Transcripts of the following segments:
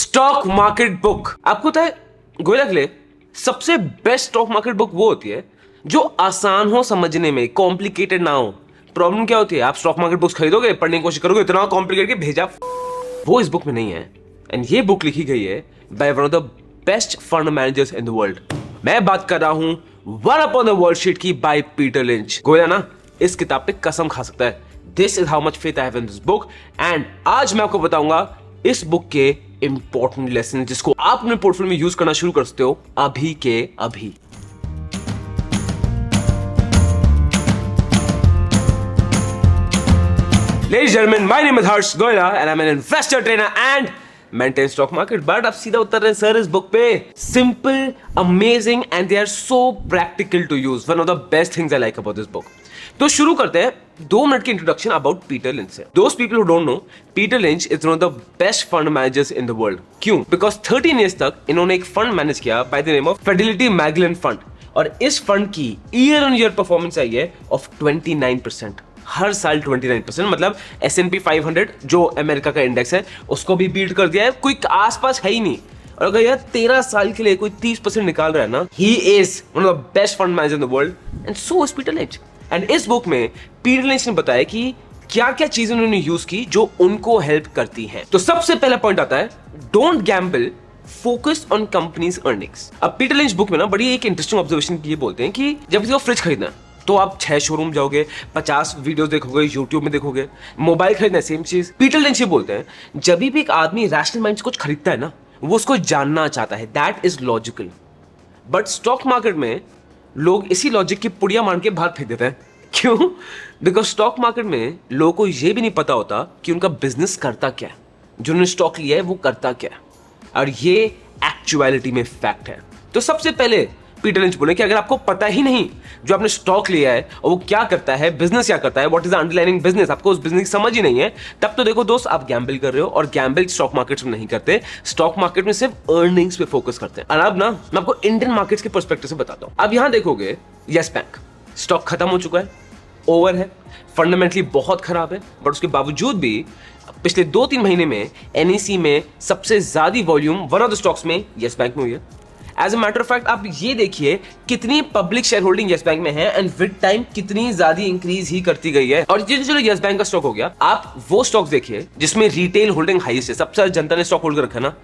Stock market book. आपको पता है गोयला के लिए सबसे बेस्ट स्टॉक मार्केट बुक वो होती है जो आसान हो समझने में, कॉम्प्लिकेटेड ना हो। प्रॉब्लम क्या होती है, आप स्टॉक मार्केट बुक्स खरीदोगे, पढ़ने की कोशिश करोगे, इतना कॉम्प्लिकेटेड भेजा, वो इस बुक में नहीं है। एंड ये बुक लिखी गई है by one of the best fund managers in the world. मैं बात कर रहा हूं one upon the world sheet की बाय पीटर लिंच। गोयला ना इस किताब पे कसम खा सकता है। This is how much faith I have in this book. And आज मैं आपको बताऊंगा इस बुक के इंपॉर्टेंट लेसन जिसको आप अपने पोर्टफोलियो में यूज करना शुरू कर सकते हो अभी के अभी। Ladies and gentlemen, my name is Harsh Goyla and I'm an investor trainer and maintain stock market. But आप सीधा उतर रहे सर इस बुक पे। Simple, amazing and they are so practical to use. One of the best things I like about this book. तो शुरू करते हैं 2 मिनट की इंट्रोडक्शन अबाउट पीटर लिंच से। Those people who don't know, Peter lynch is one of the best fund managers in the world. क्यों? Because 13 years तक इन्होंने एक फंड मैनेज किया by the name of Fidelity Magellan Fund और इस fund की year on year performance आई है of 29%। हर साल 29%, मतलब S&P 500 जो अमेरिका का इंडेक्स है उसको भी बीट कर दिया है। कोई आसपास है ही नहीं। और अगर यार 13 साल के लिए कोई 30% निकाल रहा है ना, he is one of the best fund manager in the world and so is Peter lynch. And इस बुक में पीटर लिंच ने बताया कि क्या क्या चीजें उन्होंने यूज की जो उनको हेल्प करती हैं। तो सबसे पहला पॉइंट आता है don't Gamble, focus on companies earnings. अब पीटर लिंच बुक में ना बड़ी एक इंटरेस्टिंग ऑब्जर्वेशन ये बोलते हैं कि जब किसी को फ्रिज खरीदना है तो आप 6 शोरूम जाओगे, 50 वीडियोस देखोगे, यूट्यूब में देखोगे। मोबाइल खरीदना सेम चीज। पीटर लिंच बोलते हैं जब भी एक आदमी रैशनल माइंड से कुछ खरीदता है ना, वो उसको जानना चाहता है, that is logical. But stock market में लोग इसी लॉजिक की पुड़िया मान के बाहर फेंक देते हैं। क्यों? बिकॉज स्टॉक मार्केट में लोगों को यह भी नहीं पता होता कि उनका बिजनेस करता क्या है, जो उन्होंने स्टॉक लिया है वो करता क्या है, और ये एक्चुअलिटी में फैक्ट है। तो सबसे पहले पीटर लिंच बोले कि अगर आपको पता ही नहीं जो आपने स्टॉक लिया है और वो क्या करता है, बिजनेस क्या करता है, what is the underlining business, आपको उस बिजनेस की समझ ही नहीं है, तब तो देखो दोस्त आप गैम्बल कर रहे हो। और गैम्बल स्टॉक मार्केट में नहीं करते, स्टॉक मार्केट में सिर्फ अर्निंग्स पे फोकस करते हैं। और अब ना मैं आपको इंडियन मार्केट्स के पर्सपेक्टिव से बताता हूं। अब यहां देखोगे यस बैंक स्टॉक खत्म हो चुका है, ओवर है, फंडामेंटली बहुत खराब है, बट उसके बावजूद भी पिछले 2-3 महीने में एनईसी में सबसे ज्यादा volume one of the stocks में यस बैंक में हुई है। As a matter of fact आप ये देखिए कितनी public share holding Yes Bank में है एंड विद टाइम कितनी ज्यादा इंक्रीज ही करती गई है। और ये चलो यस बैंक का स्टॉक हो गया, आप वो स्टॉक देखिए जिसमें रिटेल होल्डिंग हाईएस्ट है, सबसे ज्यादा जनता ने स्टॉक होल्ड कर रखा ना।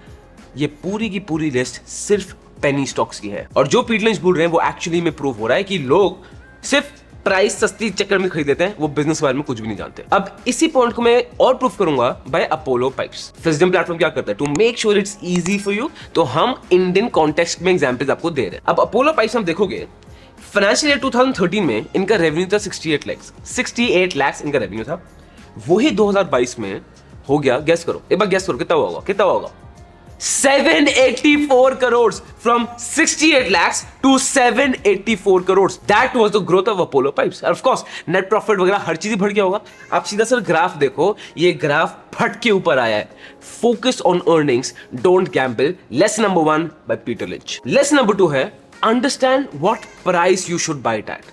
ये पूरी की पूरी लिस्ट सिर्फ पेनी स्टॉक्स की है। और जो पीटर लिंच बोल रहे हैं वो एक्चुअली में प्रूव हो रहा है कि लोग सिर्फ प्राइस सस्ती चक्कर में खरीद लेते हैं, वो बिजनेस के बारे में कुछ भी नहीं जानते। अब इसी पॉइंट को मैं और प्रूफ करूंगा बाय अपोलो पाइप्स। फिजडम प्लेटफॉर्म क्या करता है to make sure it's easy for you, तो हम इंडियन कॉन्टेक्स्ट में एग्जांपल्स आपको दे रहे हैं। अब अपोलो पाइप्स हम देखोगे फाइनेंशियल ईयर 2013 में इनका रेवेन्यू था 68 लाख इनका रेवेन्यू था। वही 2022 में हो गया, गेस करो, एक बार गेस करो कितना होगा, कितना होगा? 784 crores from 68 lakhs to 784 crores. That was the growth of Apollo Pipes. And of course, net profit वगैरह हर चीज बढ़ गया होगा। आप सीधा सर ग्राफ देखो, ये ग्राफ फट के ऊपर आया है। Focus on earnings, don't gamble. Lesson number 1 by Peter Lynch. Lesson number 2 है understand what price you should buy it at.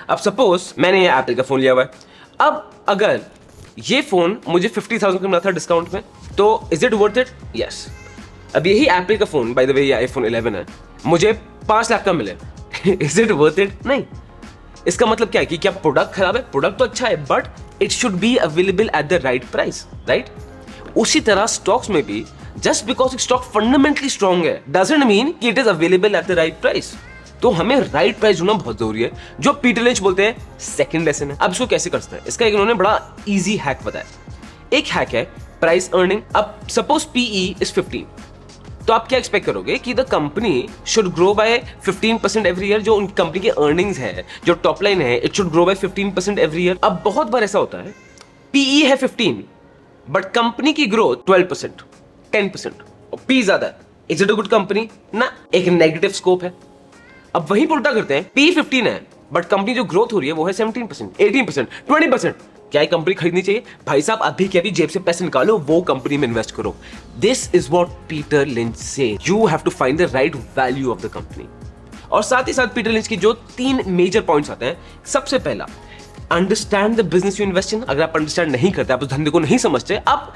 अब सपोज मैंने ये एप्पल का फोन लिया हुआ है। अब अगर ये फोन मुझे 50,000 का मिला था डिस्काउंट में, तो is it worth it? Yes. अब यही एप्पल का फोन, बाय द वे ये आईफोन 11 है, मुझे 5 लाख का मिले, इज इट वर्थ इट? नहीं। इसका मतलब क्या है कि क्या प्रोडक्ट खराब है? प्रोडक्ट तो अच्छा है, but it should be available at the right price, right? उसी तरह स्टॉक्स में भी just because stock fundamentally strong है डजंट मीन कि it is available at the right price. तो हमें राइट प्राइस ढूंढना बहुत जरूरी है, जो पीटर लिंच बोलते हैं सेकंड लेसन है। अब इसको कैसे करते हैं, इसका एक उन्होंने बड़ा इजी हैक बताया। एक हैक है प्राइस अर्निंग। अब सपोज पीई इज 15, तो आप क्या एक्सपेक्ट करोगे कि the company should grow by 15% every year. जो उन कंपनी की अर्निंग्स है, जो टॉप लाइन है, it should grow by 15% every year. अब बहुत बार ऐसा होता है पीई है 15 बट कंपनी की ग्रोथ 12%, 10% और पी ज्यादा है। Is it a good company? ना, एक नेगेटिव स्कोप है। अब वही उल्टा करते हैं, पी 15 है बट कंपनी जो ग्रोथ हो रही है वो है 17%, 18%, 20%। क्या ये कंपनी खरीदनी चाहिए? भाई साहब अभी के अभी जेब से पैसे निकालो, वो कंपनी में इन्वेस्ट करो। This is what Peter Lynch say, you have to find the right value of the company. और साथ ही साथ पीटर लिंच की जो 3 मेजर पॉइंट्स आते हैं, सबसे पहला understand the business you invest in. अगर आप अंडरस्टैंड नहीं करते, आप उस धंधे को नहीं समझते, आप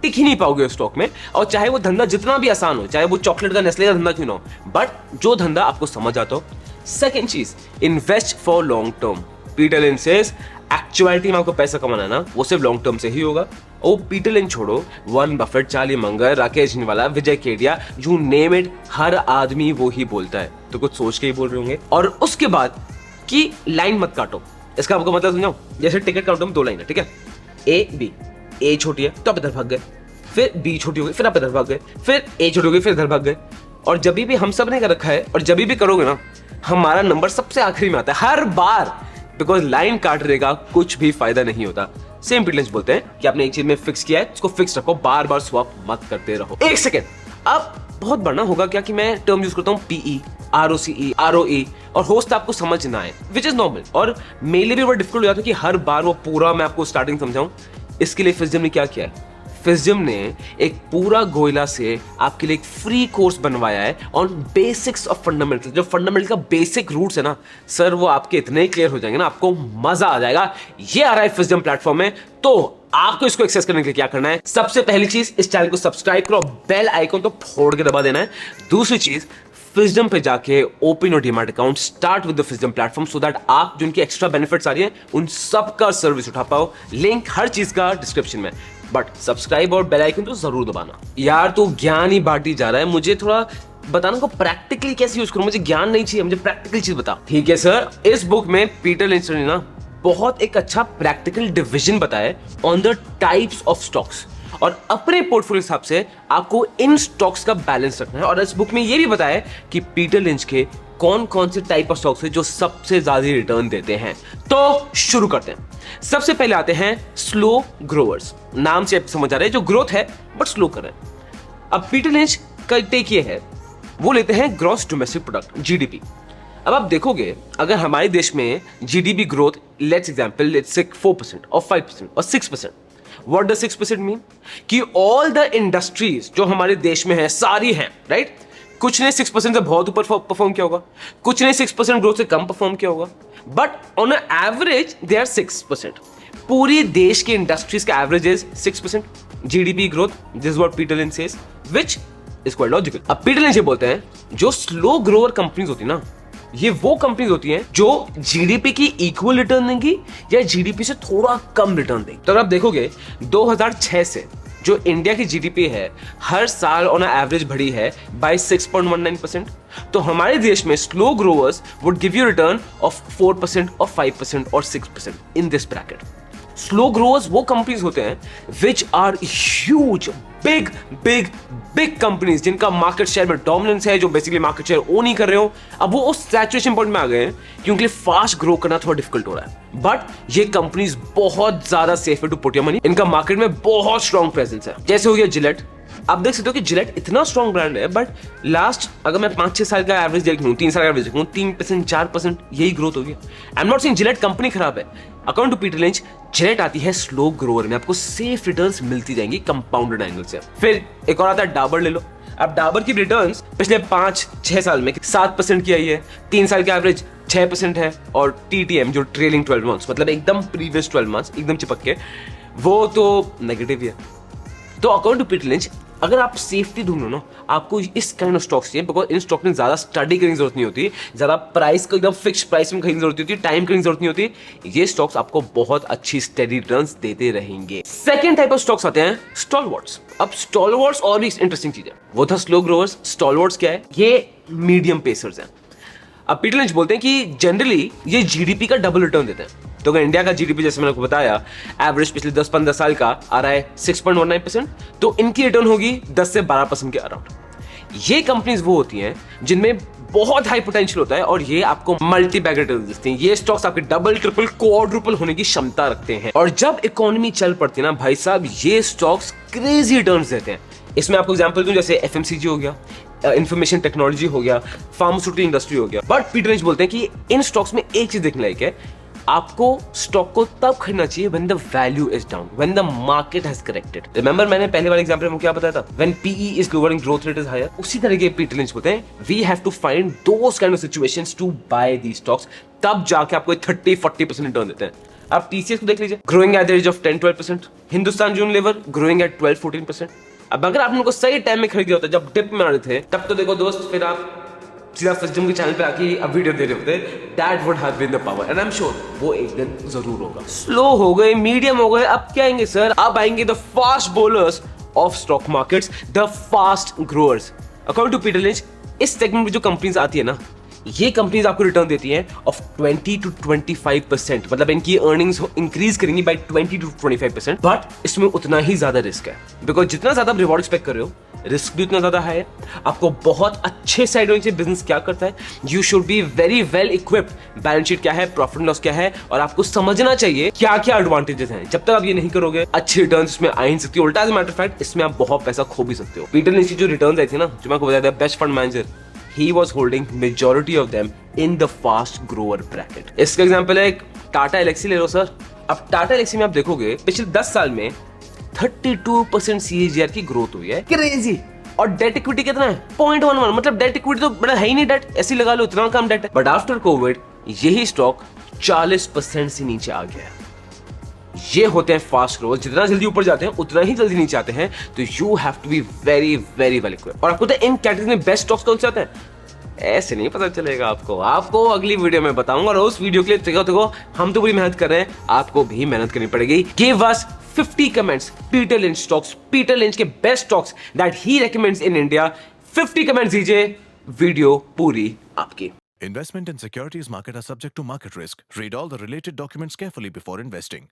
टिक ही नहीं पाओगे उस स्टॉक में, और चाहे वो धंधा जितना भी आसान हो, चाहे वो चॉकलेट का नेस्ले का धंधा क्यों ना हो, बट जो धंधा आपको समझ आता हो। सेकेंड चीज, invest for long term. Peter Lynch says actuality में आपको पैसा कमाना है ना, वो सिर्फ लॉन्ग टर्म से ही होगा। ओ पीटर लिंच छोड़ो, Warren Buffett, Charlie Munger, Rakesh Jhunjhunwala, Vijay Kedia, you name it, हर आदमी वो ही बोलता है, तो कुछ सोच के ही बोल रहे होंगे। और उसके बाद कि लाइन मत काटो, इसका आपको मतलब समझाऊं, जैसे टिकट काउंटर में दो लाइन है, ठीक है, ए बी, ए छोटी है तो आप इधर भाग गए, फिर बी छोटी हो गई फिर आप इधर भाग गए, फिर ए छोटी हो गई फिर इधर भाग गए। और जब भी हम सब ने कर रखा है, और जब भी करोगे ना, हमारा नंबर सबसे आखिरी में आता है हर बार, बिकॉज लाइन काट रहेगा कुछ भी फायदा नहीं होता। सेम पीटर लिंच बोलते हैं कि आपने एक चीज में फिक्स किया है, उसको फिक्स रखो, बार बार स्वैप मत करते रहो। एक सेकेंड, अब बहुत बढ़ना होगा क्या कि मैं टर्म यूज करता हूँ पीई, आरओसीई, आरओई, और होस्ट आपको समझ ना आए, विच इज नॉर्मल, और मेरे लिए भी बड़ा डिफिकल्ट हो जाता है कि हर बार वो पूरा मैं आपको स्टार्टिंग समझाऊं। इसके लिए फिजम ने क्या किया है, फिजम ने एक पूरा गोयला से आपके लिए एक फ्री कोर्स बनवाया है ऑन बेसिक्स ऑफ फंडामेंटल। जो फंडामेंटल का बेसिक रूट्स है ना सर, वो आपके इतने क्लियर हो जाएंगे ना, आपको मजा आ जाएगा। ये आ रहा है फिजम प्लेटफॉर्म में, तो आपको इसको एक्सेस करने के लिए क्या करना है, सबसे पहली चीज इस चैनल को सब्सक्राइब करो, बेल आइकन तो फोड़ के दबा देना है। दूसरी चीज, फिजम पे जाके open your demat account, start with the Fisdom platform, so that आप जो उनकी एक्स्ट्रा बेनिफिट्स आ रही है उन सब का सर्विस उठा पाओ। लिंक हर चीज का डिस्क्रिप्शन में, बट सब्सक्राइब और बेल आइकन तो जरूर दबाना। यार तो ज्ञान ही बांटी जा रहा है, मुझे थोड़ा बताना को प्रैक्टिकली कैसे यूज करूं, मुझे ज्ञान नहीं चाहिए, मुझे प्रैक्टिकल चीज बता। ठीक है सर, इस बुक में पीटर लिंच ने ना बहुत एक अच्छा प्रैक्टिकल डिवीजन बताया है on the types of stocks, और अपने पोर्टफोलियो हिसाब से आपको इन स्टॉक्स का बैलेंस रखना है। और इस बुक में ये भी बताया है कि पीटर लिंच के कौन कौन से टाइप ऑफ स्टॉक्स है जो सबसे ज्यादा रिटर्न देते हैं। तो शुरू करते हैं। सबसे पहले आते हैं स्लो ग्रोवर्स। नाम से आप समझ आ रहे हैं, जो ग्रोथ है बट स्लो कर रहे हैं। अब पीटर लिंच का टेक ये है, वो लेते हैं ग्रॉस डोमेस्टिक प्रोडक्ट, जीडीपी। अब आप देखोगे अगर हमारे देश में GDP growth, let's example, let's say 4% और 5% और 6%, व्हाट डज 6% मीन, कि ऑल द इंडस्ट्रीज जो हमारे देश में है सारी हैं, राइट। कुछ ने 6% से बहुत ऊपर परफॉर्म किया होगा, कुछ ने 6% ग्रोथ से कम परफॉर्म किया होगा, but on average they are 6%। पूरी देश के इंडस्ट्रीज का average is 6% GDP growth. This what Peter Lynch says, which is quite logical. अब पीटर लिंच ये बोलते हैं जो स्लो ग्रोअर कंपनीज होती है ना, ये वो कंपनीज होती हैं जो जीडीपी की इक्वल रिटर्न देंगी या जीडीपी से थोड़ा कम रिटर्न देंगी। तो अगर आप देखोगे 2006 से जो इंडिया की जीडीपी है हर साल ऑन एवरेज बढ़ी है बाय 6.19%, तो हमारे देश में slow growers would give you return of 4% और 5% और 6% in this bracket. Slow growers वो कंपनीज होते हैं which are huge, big big big companies जिनका मार्केट शेयर में डोमिनेंस है, जो बेसिकली मार्केट शेयर ओन ही कर रहे हो। अब वो उस सैचुरेशन पॉइंट में आ गए हैं क्योंकि फास्ट ग्रो करना थोड़ा डिफिकल्ट हो रहा है, बट ये कंपनीज बहुत ज्यादा सेफ है टू पुट योर मनी। इनका मार्केट में बहुत स्ट्रॉन्ग प्रेजेंस है। जैसे हो गया जिलेट, आप देख सकते हो कि जिलेट इतना स्ट्रॉन्ग ब्रांड है, बट लास्ट अगर मैं 5-6 साल का एवरेज देख लूं, 3 साल का एवरेज देख लूं, 3% 4% यही ग्रोथ होगी। I am not saying Gillette company खराब है, according to Peter Lynch Gillette आती है स्लो ग्रोअर में, आपको सेफ रिटर्न्स मिलती जाएंगी कंपाउंडेड एंगल से। फिर एक और आता है डाबर, ले लो। अब डाबर की रिटर्न्स पिछले 5-6 साल में 7% की आई है, 3 साल का एवरेज 6% है, और टीटीएम जो ट्रेलिंग 12 मंथ्स मतलब एकदम प्रीवियस 12 मंथ्स एकदम चिपक के, वो तो नेगेटिव ही है। तो अकॉर्डिंग टू पीटर लिंच अगर आप सेफ्टी ढूंढो ना, आपको इस काइंड ऑफ स्टॉक्स चाहिए, बिकॉज इन स्टॉक में ज्यादा स्टडी करने की जरूरत नहीं होती, ज्यादा प्राइस को एकदम फिक्स प्राइस में खरीदने की जरूरत होती है, टाइम करने की जरूरत नहीं होती। ये स्टॉक्स आपको बहुत अच्छी स्टेडी रिटर्न्स देते रहेंगे। सेकंड टाइप ऑफ स्टॉक्स आते हैं स्टॉलवर्ट्स। अब स्टॉलवर्ट्स और भी इंटरेस्टिंग चीज है, वो था स्लो ग्रोवर्स। स्टॉलवर्ट्स क्या है, ये मीडियम पेसर्स हैं। अब पीटर लिंच बोलते हैं कि जनरली ये जीडीपी का डबल रिटर्न देते हैं। तो अगर इंडिया का जीडीपी जैसे मैंने आपको बताया एवरेज पिछले 10-15 साल का आ रहा है 6.19%, तो इनकी रिटर्न होगी 10 से 12% के अराउंड। ये कंपनीज वो होती हैं जिनमें बहुत हाई पोटेंशियल होता है और ये आपको मल्टी बैग रिटर्न देते हैं। ये स्टॉक्स आपके डबल, ट्रिपल, क्वाड्रुपल होने की क्षमता रखते हैं, और जब इकोनॉमी चल पड़ती है ना भाई साहब, ये स्टॉक्स क्रेजी रिटर्न्स देते हैं। इसमें आपको एग्जांपल दूं, जैसे एफएमसीजी हो गया, इंफॉर्मेशन टेक्नोलॉजी हो गया, फार्मास्यूटिकल इंडस्ट्री हो गया। बट पीटर लिंच बोलते हैं कि इन स्टॉक्स में एक चीज देखने लायक है, आपको स्टॉक को तब खरीदना चाहिए when the value is down, when the market has corrected. Remember मैंने पहले वाले एग्जांपल में क्या बताया था, when PE is lower and growth rate is higher. उसी तरह के पीटर लिंच बोलते हैं we have to find those kind of situations to buy these stocks, तब जाके आपको 30-40% रिटर्न देते हैं। आप टीसीएस को देख लीजिए, growing at the rate of 10-12%। Hindustan Unilever growing at 12-14%। अब अगर आप उनको सही टाइम में खरीद लिया होता, जब डिप में आ रहे थे, तब तो देखो दोस्त, फिर आप सीधा सज्जम के चैनल पे आके अब वीडियो दे रहे होते, that would have been the power, and I am sure वो एक दिन जरूर होगा। स्लो हो गए, मीडियम हो गए, अब क्या आएंगे सर? अब आएंगे the fast bowlers of stock markets, the fast growers. According to Peter Lynch, इस सेगमेंट में जो कंपनीज आती है ना, ये कंपनीज आपको रिटर्न देती हैं ऑफ 20 to 25%, मतलब इनकी अर्निंग्स इंक्रीज करेंगी बाय 20 to 25%, बट इसमें उतना ही ज्यादा रिस्क है, बिकॉज जितना ज्यादा आप रिवॉर्ड एक्सपेक्ट कर रहे हो, रिस्क भी उतना ज्यादा है। आपको बहुत अच्छे साइड होनी चाहिए बिजनेस क्या करता है, you should be very well equipped, balance sheet क्या है, प्रॉफिट एंड लॉस क्या है, और आपको समझना चाहिए क्या क्या एडवांटेजेस हैं। जब तक आप ये नहीं करोगे, अच्छी रिटर्न इसमें आ नहीं सकती, उल्टा एज अ मैटर फैक्ट इसमें आप बहुत पैसा खो भी सकते हो। पीटर लिंच की जो रिटर्न आई थी ना, जो मैं आपको बताया था, best fund manager, he was holding majority of them in the fast grower bracket। इसका एग्जांपल है टाटा एलेक्सी ले लो सर। अब टाटा एलेक्सी में आप देखोगे पिछले 10 साल में 32% CAGR की ग्रोथ हुई है, क्रेजी। और डेट इक्विटी कितना है? 0.11, मतलब डेट इक्विटी तो बड़ा है ही नहीं, डेट ऐसी लगा लो, इतना कम डेट है। बट आफ्टर कोविड यही स्टॉक 40% से नीचे आ गया है। ये होते हैं फास्ट ग्रोथ, जितना जल्दी ऊपर जाते हैं उतना ही जल्दी नीचे आते हैं, तो you have to be very very well equipped. और आपको पता है इन कैटेगरी में बेस्ट स्टॉक्स कौन से आते हैं? ऐसे नहीं पता चलेगा आपको अगली वीडियो में बताऊंगा, और उस वीडियो के लिए देखो हम तो पूरी मेहनत कर रहे हैं, आपको भी मेहनत करनी पड़ेगी। Give us 50 comments Peter Lynch stocks, Peter Lynch के best stocks that he recommends in India. 50 comments दीजिए, वीडियो पूरी आपकी। Investment in securities market are subject to market risk. Read all the related documents carefully before investing.